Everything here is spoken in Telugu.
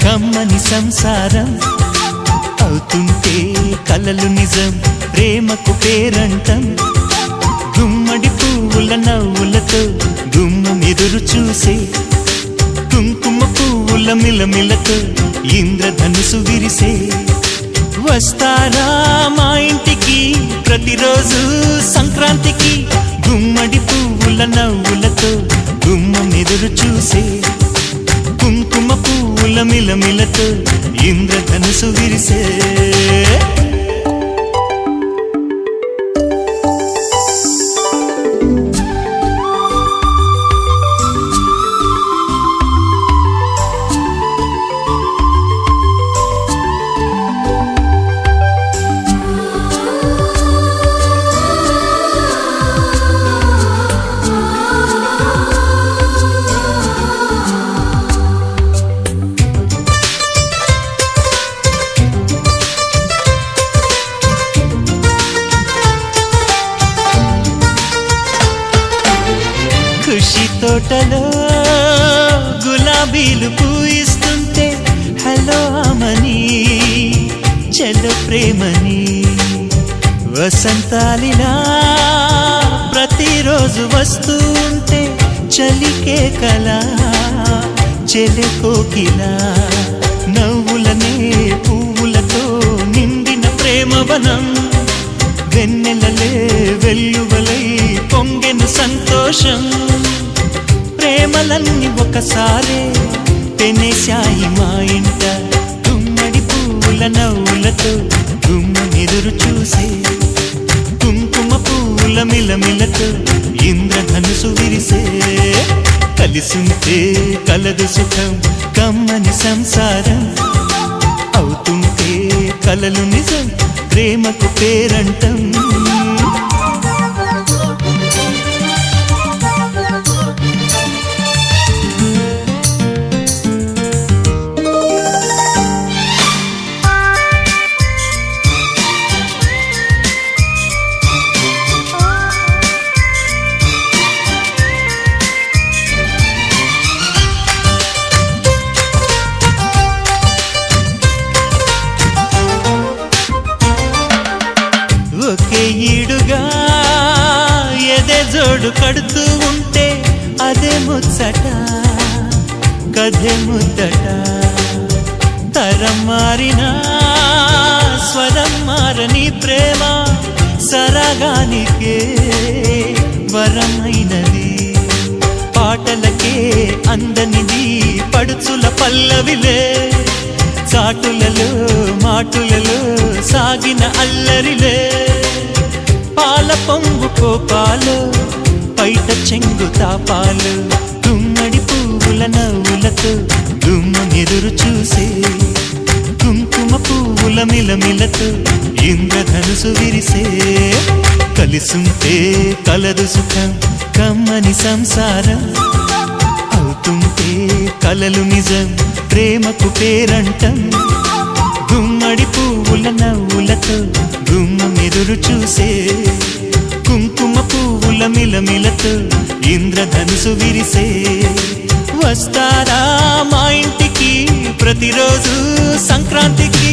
కమ్మని సంసారం అవుతుంటే కలలు నిజం ప్రేమకు పేరంటం గుమ్మడి పువ్వుల నవ్వులతో గుమ్మం ఎదురు చూసే కుంకుమ పువ్వుల మిలమిలతో ఇంద్రధనుసు విరిసే వస్తారా మా ఇంటికి ప్రతిరోజు సంక్రాంతికి గుమ్మడి పువ్వుల నవ్వులతో గుమ్మం ఎదురు చూసే కుంకుమ పువ్వుల మిలమిలతో ఇంద్రధనుసు విరిసే ఖుషి తోటలో గులాబీలు పూయిస్తుంటే హలో అమని చెల్లో ప్రేమని వసంతాలిలా ప్రతిరోజు వస్తూ ఉంటే చలికే కలా చెలె కోకిలా నవ్వులనే పువ్వులతో నిండిన ప్రేమవనం వెన్నెలలే వెల్లువలై పొంగెను సంతోషం ప్రేమలన్నీ ఒకసారే పెనేశాయి మా ఇంట గుమ్మడి పువ్వుల నవ్వులతో గుమ్మనెదురు చూసే కుంకుమ పువ్వుల మిలమిలతో ఇంద్రధనుసు విరిసే కలిసుంటే కలదు సుఖం కమ్మని సంసారం అవుతుంటే కలలు నిజం ప్రేమకు పేరంటం ఒకే ఈడుగా ఎదే జోడు కడుతూ ఉంటే అదే ముచ్చట కథే ముద్దట తరం మారినా స్వరం మారని ప్రేమ సరగానికే వరమైనది పాటలకే అందనిది పడుచుల పల్లవిలే చాటులలో మాటులలో సాగిన అల్లరిలే పాల పొంగు కోపాలు పైట చెంగు తాపాలు గుమ్మడి పువ్వుల నవ్వులతో గుమ్మనెదురు చూసే కుంకుమ పువ్వుల మిలమిలతో ఇంద్రధనుసు విరిసే కలిసుంటే కలదు సుఖం కమ్మని సంసారం అవుతుంటే కలలు నిజం ప్రేమకు పేరంటం గుమ్మడి పువ్వుల నవ్వులతో గుమ్మం ఎదురు చూసే కుంకుమ పువ్వుల మిలమిలతో ఇంద్రధనుసు విరిసే వస్తారా మా ఇంటికి ప్రతిరోజు సంక్రాంతికి